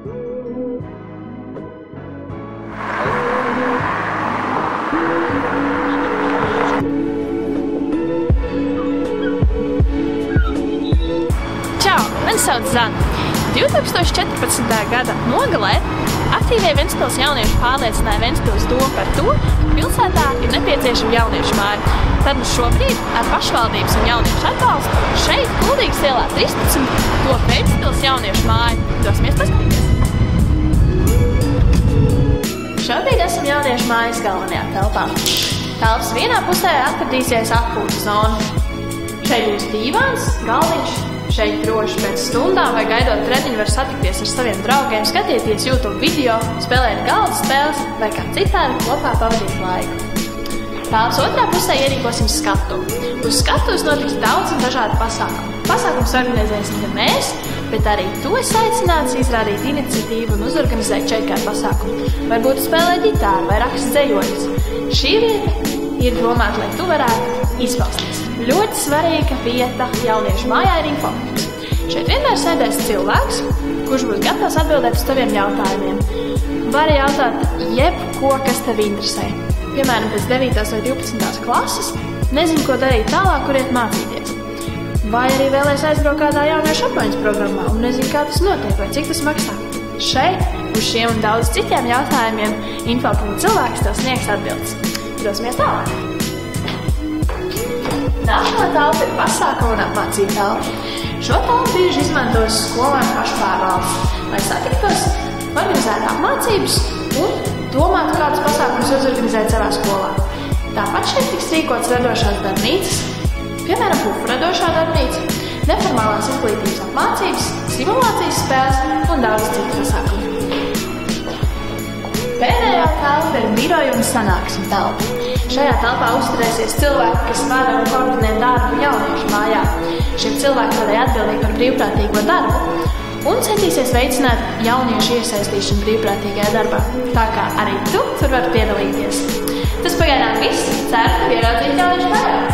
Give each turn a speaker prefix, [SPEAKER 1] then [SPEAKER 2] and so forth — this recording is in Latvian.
[SPEAKER 1] Čau, mani sauc Zana. 2014. gada nogalē aktīvie Ventspils jaunieši pārliecināja Ventspils domu par to, ka pilsētā ir nepieciešama jauniešu māja. Tad nu šobrīd ar pašvaldības un jauniešu atbalstu šeit, Kuldīgas ielā 13, top Ventspils jauniešu māja. Dosimies paskatīties! Šobrīd esam jauniešu mājas galvenajā telpā. Telpas vienā pusē atradīsies atpūtas zona. Šeit būs dīvāns, galdiņš, šeit droši pēc stundām vai gaidot treniņu var satikties ar saviem draugiem, skatieties YouTube video, spēlēt galda spēles vai kā citādi kopā pavadīt laiku. Telpas otrā pusē ierīkosim skatu. Uz skatuves notiks daudz un dažādi pasākumi. Pasākums organizēsim ne mēs, bet arī tu esi aicināts izrādīt iniciatīvu un uzorganizēt šeit kādu pasākumu. Varbūt spēlēt ģitāru vai rakst dzejoļus. Šī vieta ir domāta, lai tu varētu izpausties. Ļoti svarīga vieta jauniešu mājā ir infopunkts. Šeit vienmēr sēdēs cilvēks, kurš būs gatavs atbildēt uz taviem jautājumiem. Vari jautāt jebko, kas tevi interesē. Piemēram, pēc 9. vai 12. klases nezinu, ko darīt tālāk, kur iet mācīties. Vai arī vēlēs aizbraukt kādā jauniešu apmaiņas programmā un nezinu, kā tas notiek vai cik tas maksā. Šeit uz šiem un daudz citiem jautājumiem infopunkts cilvēks tev sniegs atbildes. Dosimies tālāk. Nākamā telpa ir pasākuma un apmācību telpa. Šo telpu bieži izmantos skolēnu pašpārvaldes, lai satiktos, organizētu apmācības un domātu, kādus pasākumus uzorganizēt savā skolā. Tāpat šeit tiks rīkots radošās darbnīcas, piemēram, pufu radošā darbnīca, neformālās izglītības apmācības, simulācijas spēles un daudz citu pasākumu. Pēdējā telpa ir biroja un sanāksmu telpa. Šajā telpā uzturēsies cilvēki, kas vada un koordinē darbu jauniešu mājā. Šiem cilvēkiem arī atbildīgi par brīvprātīgo darbu un centīsies veicināt jauniešu iesaistīšanu brīvprātīgajā darbā. Tā kā arī tu tur vari piedalīties. Tas pagaidām viss. Ceru, ka ieraudzīt jauniešu mājā.